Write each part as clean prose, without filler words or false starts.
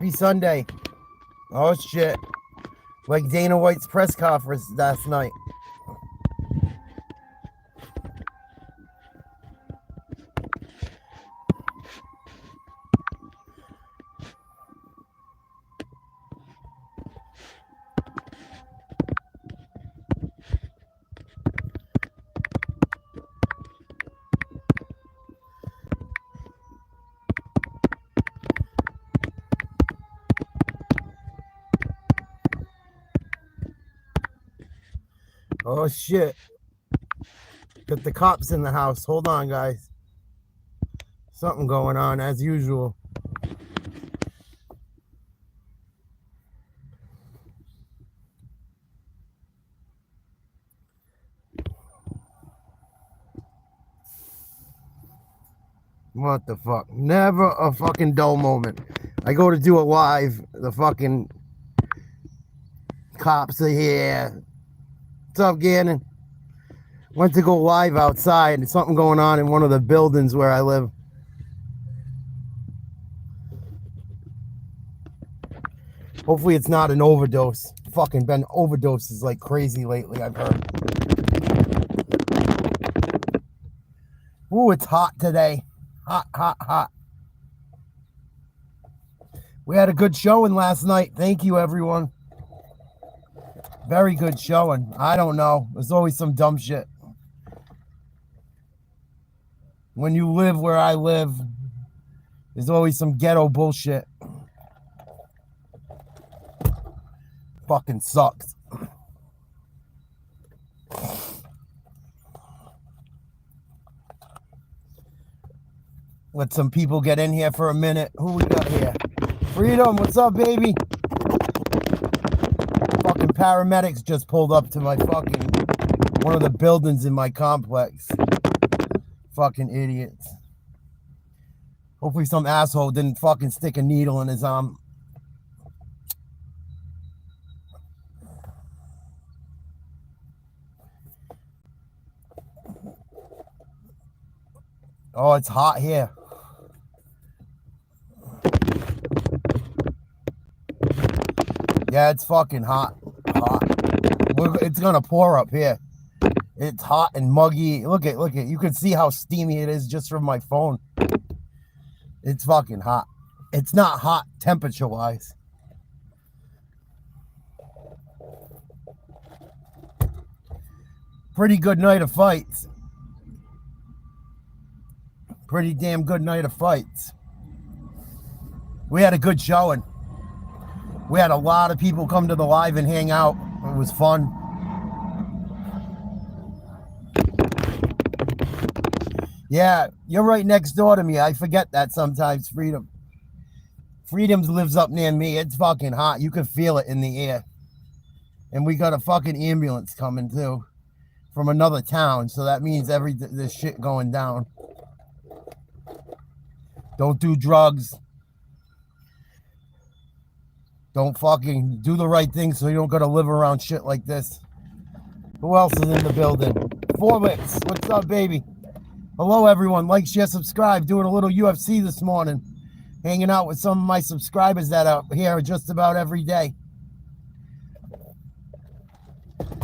Happy Sunday. Oh, shit. Like Dana White's press conference last night. Oh, shit. Got the cops in the house. Hold on, guys. Something going on, as usual. What the fuck? Never a fucking dull moment. I go to do a live. The fucking cops are here. What's up, Gannon? Went to go live outside. There's something going on in one of the buildings where I live. Hopefully it's not an overdose. Fucking been overdoses like crazy lately, I've heard. Ooh, it's hot today. Hot, hot, hot. We had a good showing last night. Thank you, everyone. Very good showing. I don't know. There's always some dumb shit. When you live where I live, there's always some ghetto bullshit. Fucking sucks. Let some people get in here for a minute. Who we got here? Freedom, what's up, baby? Fucking paramedics just pulled up to my fucking one of the buildings in my complex. Fucking idiots. Hopefully some asshole didn't fucking stick a needle in his arm. Oh, it's hot here. Yeah, it's fucking hot. Hot. It's gonna pour up here. It's hot and muggy. Look at. You can see how steamy it is just from my phone. It's fucking hot. It's not hot temperature-wise. Pretty good night of fights. Pretty damn good night of fights. We had a good showing. We had a lot of people come to the live and hang out. It was fun. Yeah, you're right next door to me. I forget that sometimes, Freedom. Freedom lives up near me. It's fucking hot. You can feel it in the air. And we got a fucking ambulance coming, too, from another town. So that means there's shit going down. Don't do drugs. Don't fucking do the right thing so you don't gotta live around shit like this. Who else is in the building? Forwicks, what's up, baby? Hello, everyone. Like, share, subscribe. Doing a little UFC this morning. Hanging out with some of my subscribers that are here just about every day.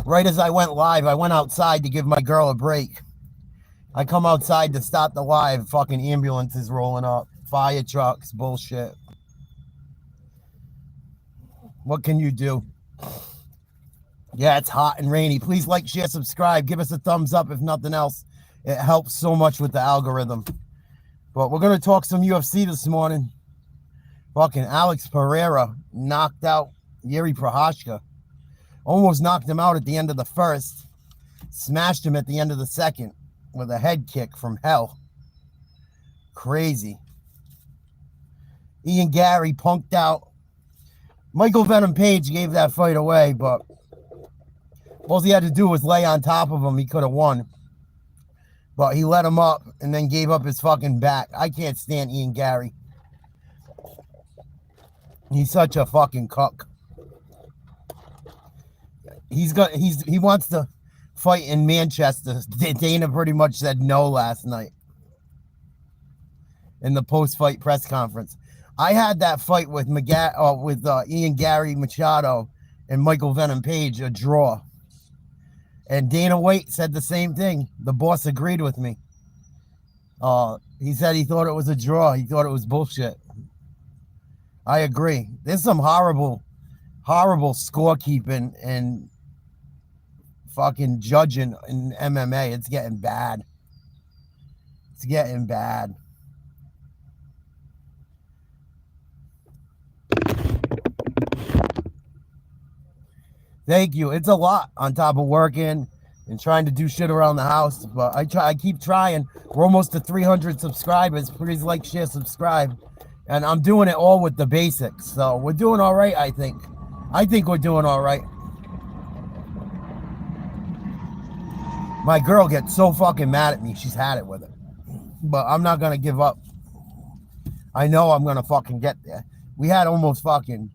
Right as I went live, I went outside to give my girl a break. I come outside to start the live. Fucking ambulances rolling up. Fire trucks. Bullshit. What can you do? Yeah, it's hot and rainy. Please like, share, subscribe. Give us a thumbs up if nothing else. It helps so much with the algorithm. But we're going to talk some UFC this morning. Fucking Alex Pereira knocked out Yuri Prochazka. Almost knocked him out at the end of the first. Smashed him at the end of the second with a head kick from hell. Crazy. Ian Gary punked out. Michael Venom Page gave that fight away, but all he had to do was lay on top of him. He could have won. But he let him up and then gave up his fucking back. I can't stand Ian Gary. He's such a fucking cuck. He wants to fight in Manchester. Dana pretty much said no last night in the post-fight press conference. I had that fight with Ian Gary Machado and Michael Venom Page, a draw. And Dana White said the same thing. The boss agreed with me. He said he thought it was a draw. He thought it was bullshit. I agree. There's some horrible scorekeeping and fucking judging in MMA. It's getting bad. It's getting bad. Thank you. It's a lot on top of working and trying to do shit around the house. But I keep trying. We're almost to 300 subscribers. Please like, share, subscribe. And I'm doing it all with the basics. So we're doing all right, I think. I think we're doing all right. My girl gets so fucking mad at me. She's had it with it. But I'm not going to give up. I know I'm going to fucking get there. We had almost fucking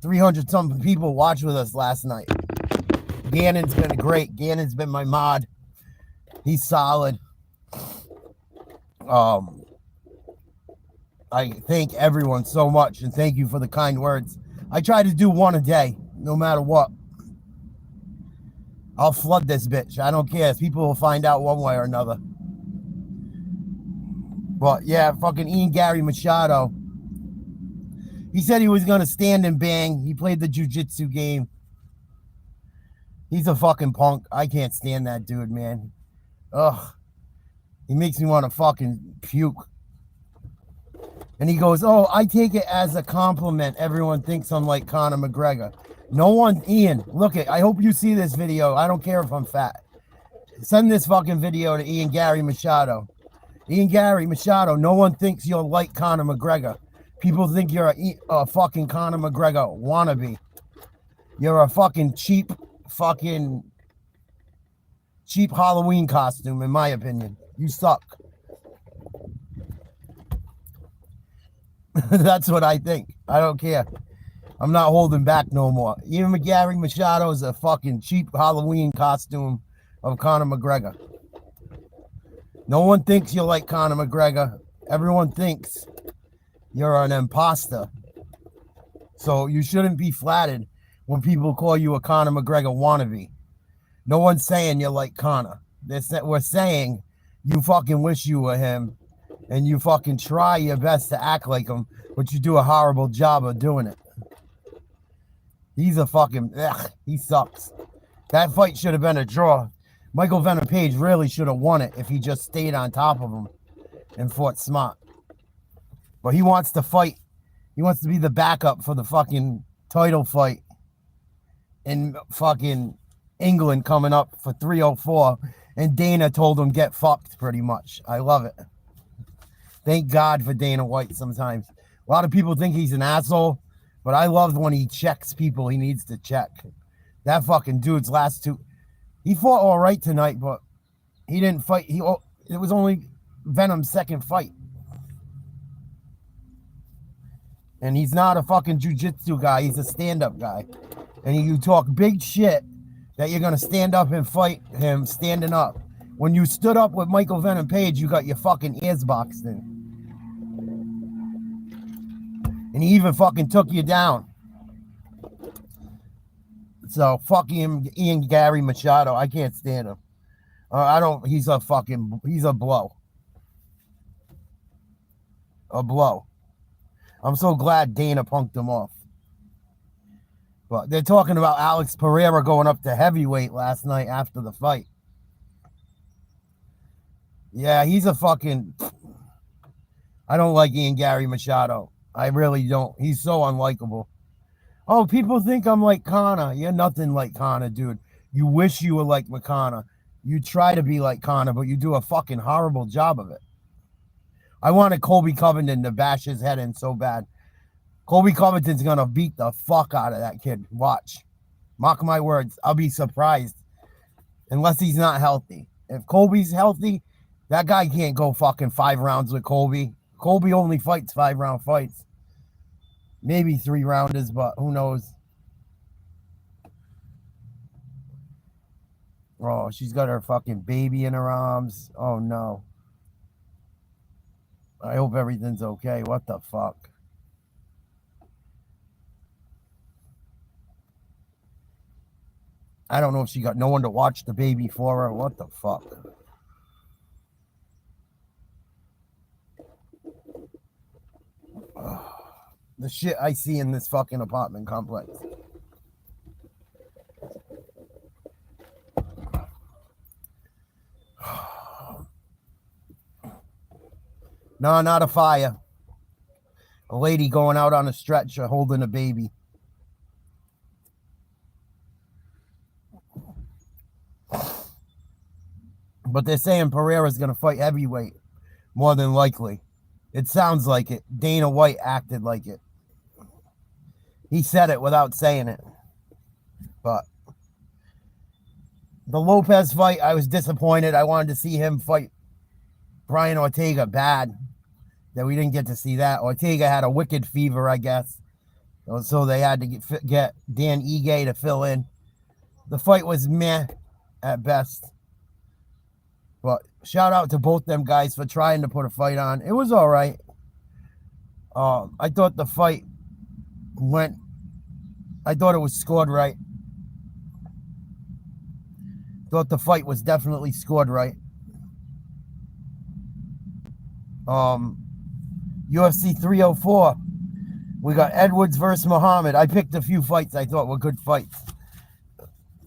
300 something people watch with us last night. Gannon's been great. Gannon's been my mod. He's solid. I thank everyone so much, and thank you for the kind words. I try to do one a day, no matter what. I'll flood this bitch. I don't care. People will find out one way or another. But yeah, fucking Ian Gary Machado. He said he was going to stand and bang. He played the jiu-jitsu game. He's a fucking punk. I can't stand that dude, man. Ugh. He makes me want to fucking puke. And he goes, oh, I take it as a compliment. Everyone thinks I'm like Conor McGregor. No one, Ian, look it. I hope you see this video. I don't care if I'm fat. Send this fucking video to Ian Gary Machado. Ian Gary Machado, no one thinks you're like Conor McGregor. People think you're a fucking Conor McGregor wannabe. You're a fucking cheap Halloween costume, in my opinion. You suck. That's what I think. I don't care. I'm not holding back no more. Ian Gary Machado is a fucking cheap Halloween costume of Conor McGregor. No one thinks you're like Conor McGregor. Everyone thinks you're an imposter. So you shouldn't be flattered when people call you a Conor McGregor wannabe. No one's saying you're like Conor. We're saying you fucking wish you were him, and you fucking try your best to act like him, but you do a horrible job of doing it. He's a fucking, he sucks. That fight should have been a draw. Michael Venom Page really should have won it if he just stayed on top of him and fought smart. But he wants to fight. He wants to be the backup for the fucking title fight in fucking England coming up for 304. And Dana told him, get fucked, pretty much. I love it. Thank God for Dana White sometimes. A lot of people think he's an asshole, but I love when he checks people he needs to check. That fucking dude's last two. He fought all right tonight, but he didn't fight. It was only Venom's second fight. And he's not a fucking jiu-jitsu guy. He's a stand-up guy. And you talk big shit that you're going to stand up and fight him standing up. When you stood up with Michael Venom Page, you got your fucking ears boxed in. And he even fucking took you down. So fuck him, Ian Gary Machado. I can't stand him. He's a blow. A blow. I'm so glad Dana punked him off. But they're talking about Alex Pereira going up to heavyweight last night after the fight. Yeah, he's a fucking... I don't like Ian Gary Machado. I really don't. He's so unlikable. Oh, people think I'm like Conor. You're nothing like Conor, dude. You wish you were like Conor. You try to be like Conor, but you do a fucking horrible job of it. I wanted Colby Covington to bash his head in so bad. Colby Covington's going to beat the fuck out of that kid. Watch. Mark my words. I'll be surprised. Unless he's not healthy. If Colby's healthy, that guy can't go fucking 5 rounds with Colby. Colby only fights 5-round fights. Maybe 3-rounders, but who knows? Oh, she's got her fucking baby in her arms. Oh, no. I hope everything's okay. What the fuck? I don't know if she got no one to watch the baby for her. What the fuck? The shit I see in this fucking apartment complex. No, not a fire. A lady going out on a stretcher holding a baby. But they're saying Pereira's going to fight heavyweight, more than likely. It sounds like it. Dana White acted like it. He said it without saying it. But the Lopez fight, I was disappointed. I wanted to see him fight Brian Ortega bad. That we didn't get to see that. Ortega had a wicked fever, I guess. So they had to get Dan Ige to fill in. The fight was meh at best. But shout out to both them guys for trying to put a fight on. It was all right. I thought the fight went... I thought it was scored right. Thought the fight was definitely scored right. UFC 304. We got Edwards versus Muhammad. I picked a few fights I thought were good fights.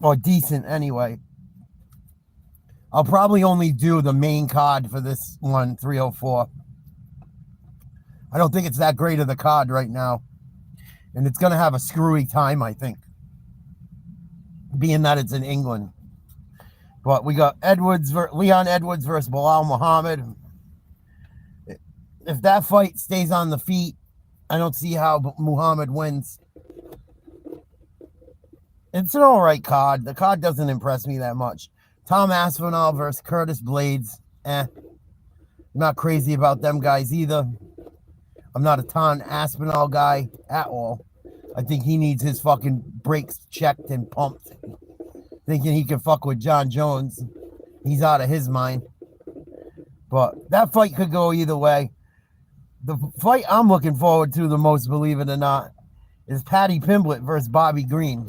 Or decent anyway. I'll probably only do the main card for this one, 304. I don't think it's that great of the card right now. And it's going to have a screwy time, I think. Being that it's in England. But we got Leon Edwards versus Bilal Muhammad. If that fight stays on the feet, I don't see how Muhammad wins. It's an all right card. The card doesn't impress me that much. Tom Aspinall versus Curtis Blades. Not crazy about them guys either. I'm not a Tom Aspinall guy at all. I think he needs his fucking brakes checked and pumped. Thinking he can fuck with John Jones. He's out of his mind. But that fight could go either way. The fight I'm looking forward to the most, believe it or not, is Paddy Pimblett versus Bobby Green.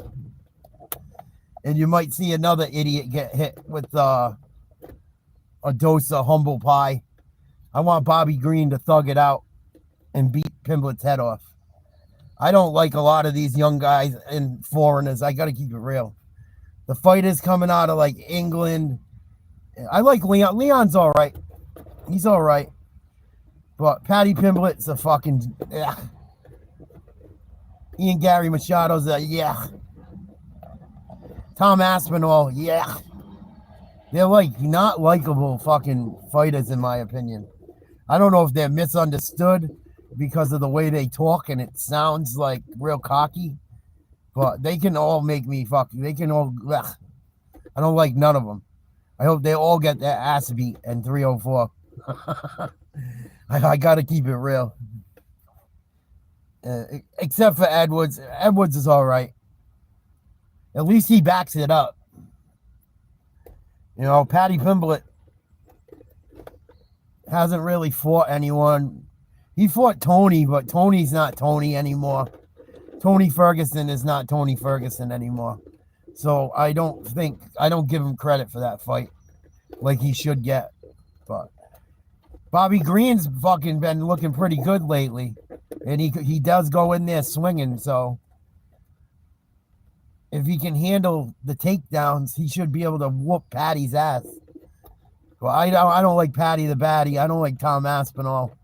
And you might see another idiot get hit with a dose of humble pie. I want Bobby Green to thug it out and beat Pimblett's head off. I don't like a lot of these young guys and foreigners. I got to keep it real. The fighters coming out of like England. I like Leon. Leon's all right. He's all right. But Paddy Pimblett's a fucking... Yeah. Ian Gary Machado's a... Yeah. Tom Aspinall, yeah. They're like not likable fucking fighters in my opinion. I don't know if they're misunderstood because of the way they talk and it sounds like real cocky, but they can all make me they can all... Ugh. I don't like none of them. I hope they all get their ass beat in 304. I gotta keep it real. Except for Edwards. Edwards is all right. At least he backs it up. You know, Paddy Pimblett hasn't really fought anyone. He fought Tony, but Tony's not Tony anymore. Tony Ferguson is not Tony Ferguson anymore. So I don't give him credit for that fight like he should get. But Bobby Green's fucking been looking pretty good lately. And he does go in there swinging, so if he can handle the takedowns, he should be able to whoop Paddy's ass. Well, I don't like Paddy the Baddy. I don't like Tom Aspinall.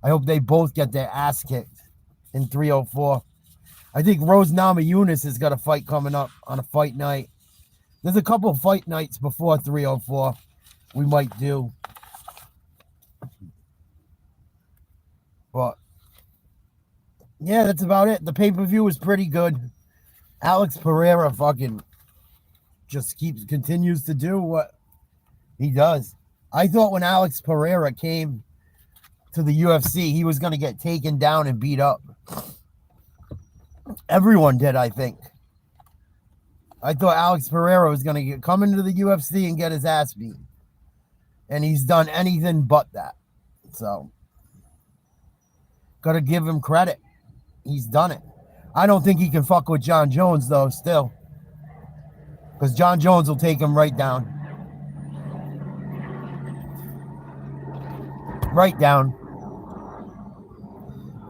I hope they both get their ass kicked in 304. I think Rose Namajunas has got a fight coming up on a fight night. There's a couple of fight nights before 304 we might do. But, yeah, that's about it. The pay-per-view was pretty good. Alex Pereira fucking just continues to do what he does. I thought when Alex Pereira came to the UFC, he was going to get taken down and beat up. Everyone did, I think. I thought Alex Pereira was going to come into the UFC and get his ass beat. And he's done anything but that. So, got to give him credit. He's done it. I don't think he can fuck with John Jones, though, still. Because John Jones will take him right down. Right down.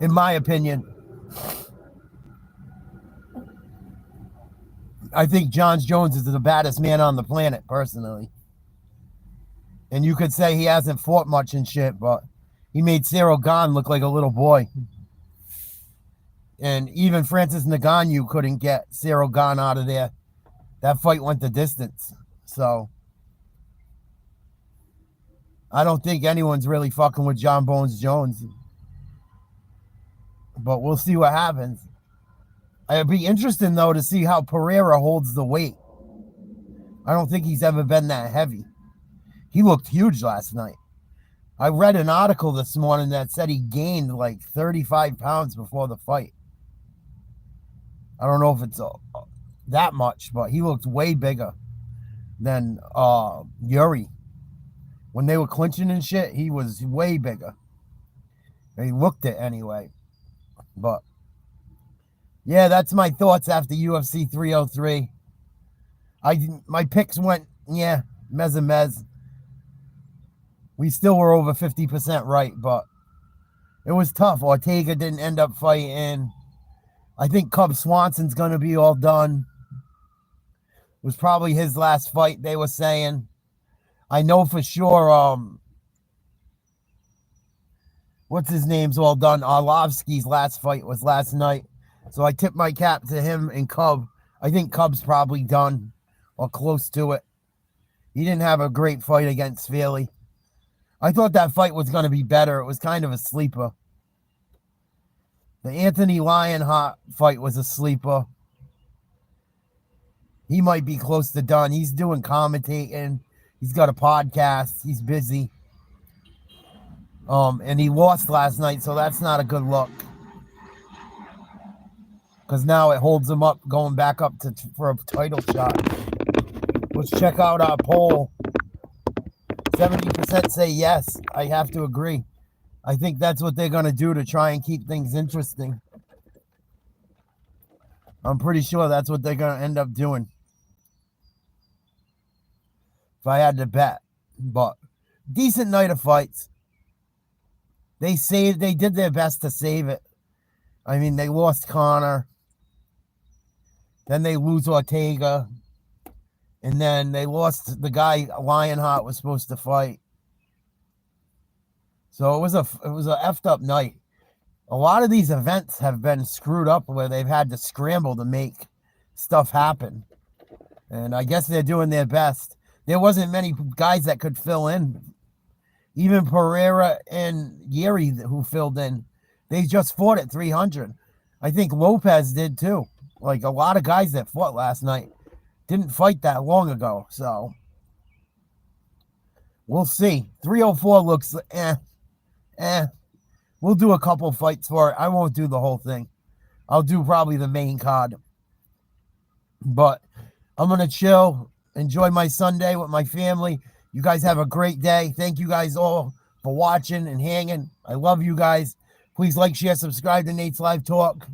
In my opinion. I think John Jones is the baddest man on the planet, personally. And you could say he hasn't fought much and shit, but he made Cyril Gane look like a little boy. And even Francis Ngannou couldn't get Cyril Gane out of there. That fight went the distance. So, I don't think anyone's really fucking with John Bones Jones. But we'll see what happens. It'd be interesting, though, to see how Pereira holds the weight. I don't think he's ever been that heavy. He looked huge last night. I read an article this morning that said he gained like 35 pounds before the fight. I don't know if it's that much, but he looked way bigger than Yuri. When they were clinching and shit, he was way bigger. He looked it anyway. But, yeah, that's my thoughts after UFC 303. My picks went, mez and mez. We still were over 50% right, but it was tough. Ortega didn't end up fighting. I think Cub Swanson's going to be all done. It was probably his last fight, they were saying. I know for sure, what's his name's all done. Arlovsky's last fight was last night. So I tip my cap to him and Cub. I think Cub's probably done or close to it. He didn't have a great fight against Feely. I thought that fight was going to be better. It was kind of a sleeper. The Anthony Lionheart fight was a sleeper. He might be close to done. He's doing commentating. He's got a podcast. He's busy. And he lost last night, so that's not a good look. Because now it holds him up going back up for a title shot. Let's check out our poll. 70% say yes. I have to agree. I think that's what they're going to do to try and keep things interesting. I'm pretty sure that's what they're going to end up doing. If I had to bet. But decent night of fights. They did their best to save it. I mean, they lost Connor. Then they lose Ortega. And then they lost the guy Lionheart was supposed to fight. So it was a effed up night. A lot of these events have been screwed up where they've had to scramble to make stuff happen. And I guess they're doing their best. There wasn't many guys that could fill in. Even Pereira and Yuri who filled in. They just fought at 300. I think Lopez did too. Like a lot of guys that fought last night didn't fight that long ago, so we'll see. 304 looks We'll do a couple fights for it. I won't do the whole thing. I'll do probably the main card. But I'm going to chill, enjoy my Sunday with my family. You guys have a great day. Thank you guys all for watching and hanging. I love you guys. Please like, share, subscribe to Nate's Live Talk.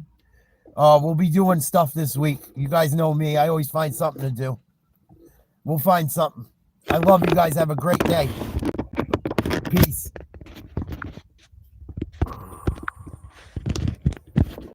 We'll be doing stuff this week. You guys know me. I always find something to do. We'll find something. I love you guys. Have a great day.